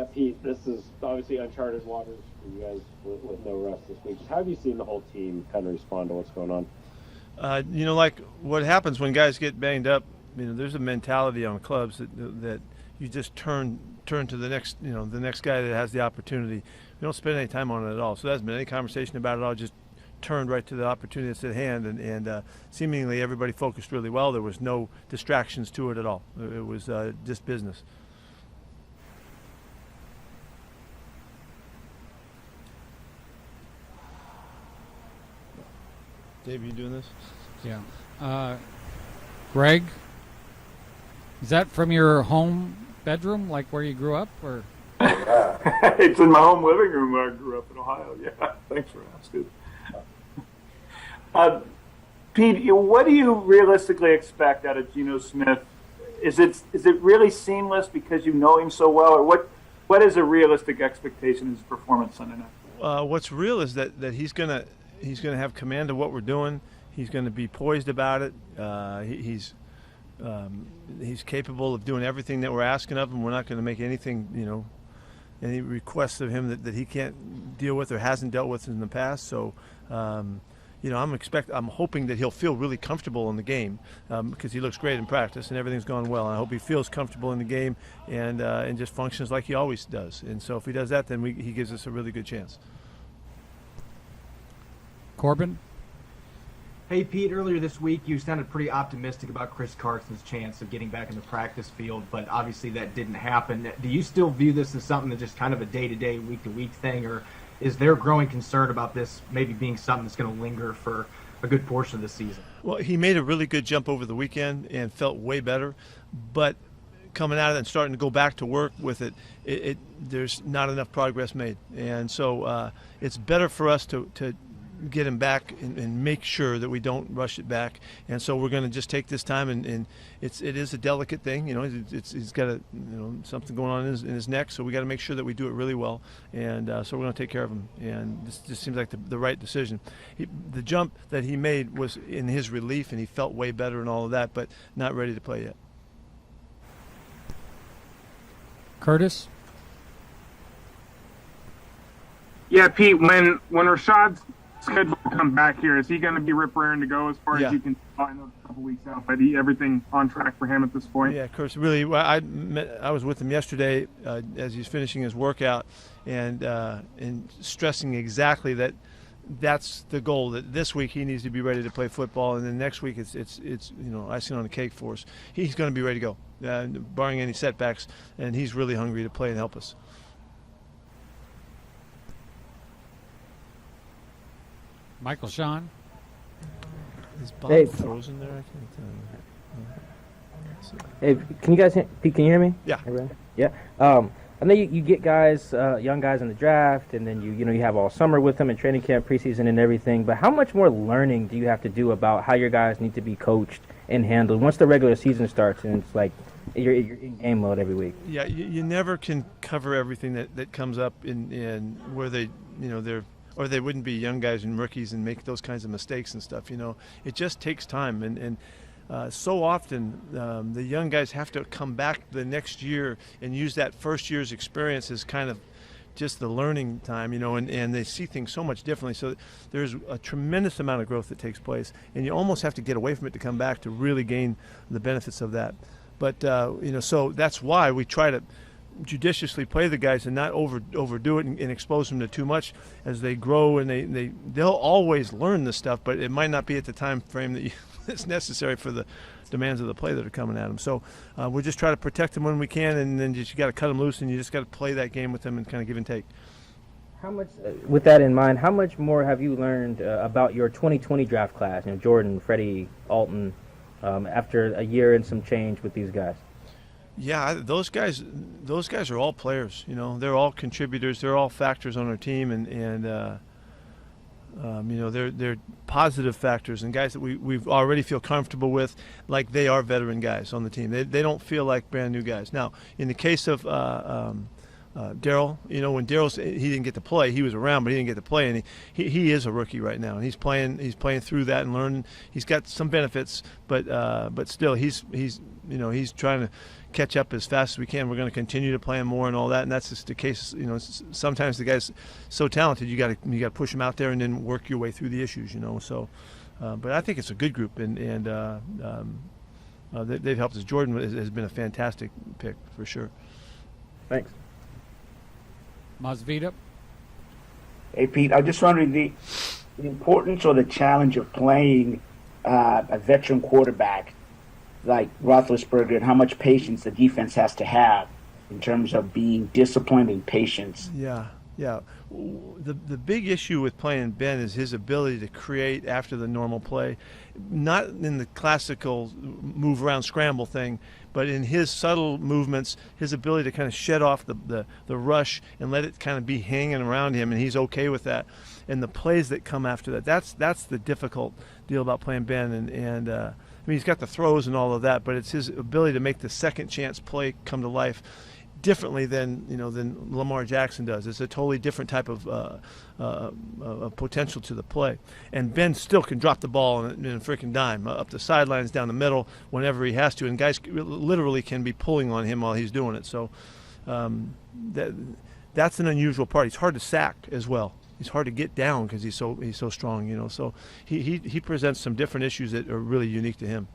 Yeah, Pete, this is obviously uncharted waters for you guys with no rest this week. Just how have you seen the whole team kind of respond to what's going on? Like what happens when guys get banged up, there's a mentality on clubs that you just turn to the next, the next guy that has the opportunity. We don't spend any time on it at all. So there hasn't been any conversation about it at all. Just turned right to the opportunity that's at hand, and seemingly everybody focused really well. There was no distractions to it at all. It was just business. Dave, are you doing this? Yeah. Greg, is that from your home bedroom, like where you grew up, or? It's in my home living room where I grew up in Ohio. Yeah, thanks for asking. Pete, what do you realistically expect out of Geno Smith? Is it really seamless because you know him so well, or what is a realistic expectation of his performance Sunday night? What's real is that he's gonna have command of what we're doing. He's going to be poised about it. He's capable of doing everything that we're asking of him. We're not going to make anything, any requests of him that he can't deal with or hasn't dealt with in the past. So, I'm hoping that he'll feel really comfortable in the game because he looks great in practice and everything's gone well. And I hope he feels comfortable in the game and just functions like he always does. And so if he does that, then he gives us a really good chance. Corbin? Hey, Pete, earlier this week you sounded pretty optimistic about Chris Carson's chance of getting back in the practice field, but obviously that didn't happen. Do you still view this as something that's just kind of a day-to-day, week-to-week thing, or is there growing concern about this maybe being something that's going to linger for a good portion of the season? Well, he made a really good jump over the weekend and felt way better, but coming out of it and starting to go back to work with it, there's not enough progress made. And so it's better for us to get him back and make sure that we don't rush it back. And so we're going to just take this time, and it is a delicate thing. He's got something going on in his neck, so we got to make sure that we do it really well. And so we're going to take care of him. And this just seems like the right decision. The jump that he made was in his relief, and he felt way better and all of that, but not ready to play yet. Curtis? Yeah, Pete, when Rashad's scheduled to come back here, is he going to be rip-raring to go as far as you can find a couple weeks out? But everything on track for him at this point? Yeah, Curtis, really, I was with him yesterday as he's finishing his workout and stressing exactly that's the goal, that this week he needs to be ready to play football, and then next week it's icing on the cake for us. He's going to be ready to go, barring any setbacks, and he's really hungry to play and help us. Michael Sean? Is Bob frozen there? I can't tell you. Hey, can you guys Pete, can you hear me? Yeah. Everybody? Yeah. I know you get guys, young guys in the draft, and then you have all summer with them in training camp, preseason, and everything. But how much more learning do you have to do about how your guys need to be coached and handled once the regular season starts and it's like you're in game mode every week? Yeah, you never can cover everything that comes up in where they or they wouldn't be young guys and rookies and make those kinds of mistakes and stuff. It just takes time, and so often the young guys have to come back the next year and use that first year's experience as kind of just the learning time, and they see things so much differently. So there's a tremendous amount of growth that takes place, and you almost have to get away from it to come back to really gain the benefits of that. But so that's why we try to judiciously play the guys and not overdo it and expose them to too much as they grow, and they'll always learn this stuff, but it might not be at the time frame that that's necessary for the demands of the play that are coming at them. So we'll just try to protect them when we can, and then you got to cut them loose, and you just got to play that game with them and kind of give and take. How much, with that in mind, how much more have you learned about your 2020 draft class? Jordan, Freddie, Alton, after a year and some change with these guys. Yeah, those guys are all players. They're all contributors. They're all factors on our team, and they're positive factors and guys that we already feel comfortable with, like they are veteran guys on the team. They don't feel like brand new guys. Now, in the case of Daryl, when he didn't get to play, he was around, but he didn't get to play, and he is a rookie right now, and he's playing through that and learning. He's got some benefits, but still he's trying to catch up as fast as we can. We're going to continue to play him more and all that, and that's just the case. You know, sometimes the guy's so talented, you got to push him out there and then work your way through the issues. You know, so. But I think it's a good group, and they've helped us. Jordan has been a fantastic pick for sure. Thanks. Masvidal. Hey, Pete, I'm just wondering the importance or the challenge of playing a veteran quarterback like Roethlisberger, and how much patience the defense has to have in terms of being disciplined and patience. Yeah. The big issue with playing Ben is his ability to create after the normal play, not in the classical move around scramble thing, but in his subtle movements, his ability to kind of shed off the rush and let it kind of be hanging around him, and he's okay with that. And the plays that come after that, that's the difficult deal about playing Ben. And I mean, he's got the throws and all of that, but it's his ability to make the second chance play come to life differently than Lamar Jackson does. It's a totally different type of potential to the play. And Ben still can drop the ball in a freaking dime, up the sidelines, down the middle, whenever he has to. And guys literally can be pulling on him while he's doing it. So that's an unusual part. He's hard to sack as well. He's hard to get down because he's so strong. You know, so he presents some different issues that are really unique to him.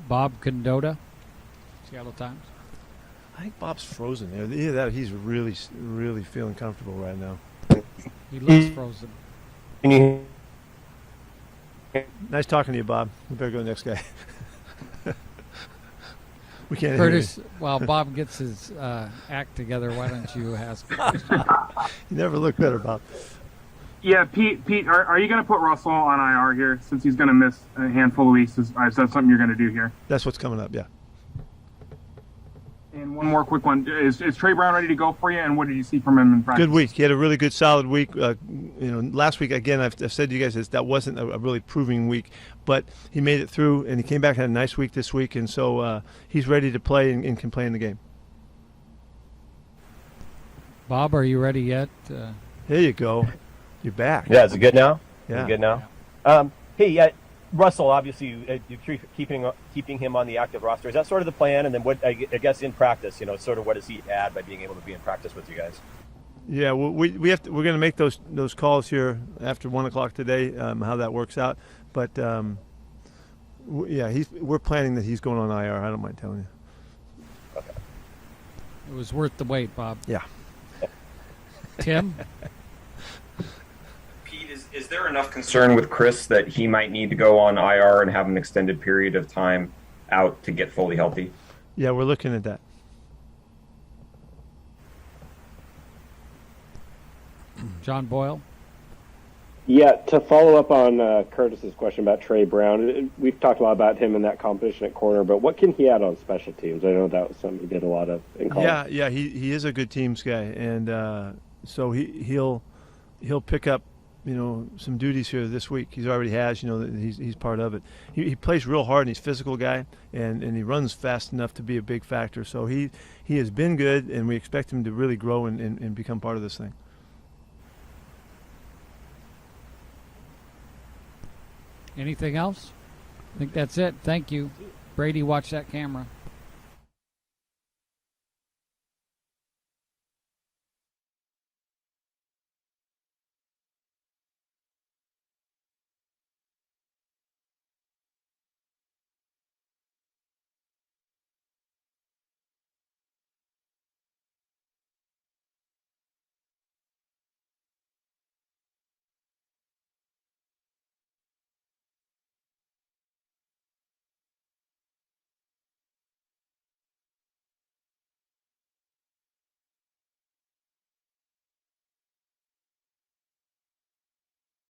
Bob Condotta, Seattle Times. I think Bob's frozen there. Either that, or he's really, really feeling comfortable right now. He looks frozen. Nice talking to you, Bob. We better go to the next guy. We can't Curtis, while Bob gets his act together, why don't you ask a question? You never look better, Bob. Yeah, Pete, are you going to put Russell on IR here since he's going to miss a handful of weeks? Is that something you're going to do here? That's what's coming up, yeah. And one more quick one. Is Trey Brown ready to go for you, and what did you see from him in practice? Good week. He had a really good, solid week. Last week, again, I've said to you guys that wasn't a really proving week, but he made it through, and he came back and had a nice week this week, and so he's ready to play and can play in the game. Bob, are you ready yet? There you go. You're back. Yeah, is it good now? Yeah. Is it good now? Hey, Russell, obviously, you're keeping him on the active roster. Is that sort of the plan? And then what, I guess, in practice, sort of what does he add by being able to be in practice with you guys? Yeah, well, we're going to make those calls here after 1 o'clock today. How that works out, but we're planning that he's going on IR. I don't mind telling you. Okay. It was worth the wait, Bob. Yeah. Tim? Pete, is there enough concern with Chris that he might need to go on IR and have an extended period of time out to get fully healthy? Yeah, we're looking at that. John Boyle? Yeah, to follow up on Curtis's question about Trey Brown, we've talked a lot about him in that competition at corner, but what can he add on special teams? I know that was something he did a lot of in college. Yeah, he is a good teams guy, and so he'll pick up some duties here this week. He's already has, he's part of it. He plays real hard, and he's a physical guy, and he runs fast enough to be a big factor. So he has been good, and we expect him to really grow and become part of this thing. Anything else? I think that's it. Thank you. Brady, watch that camera.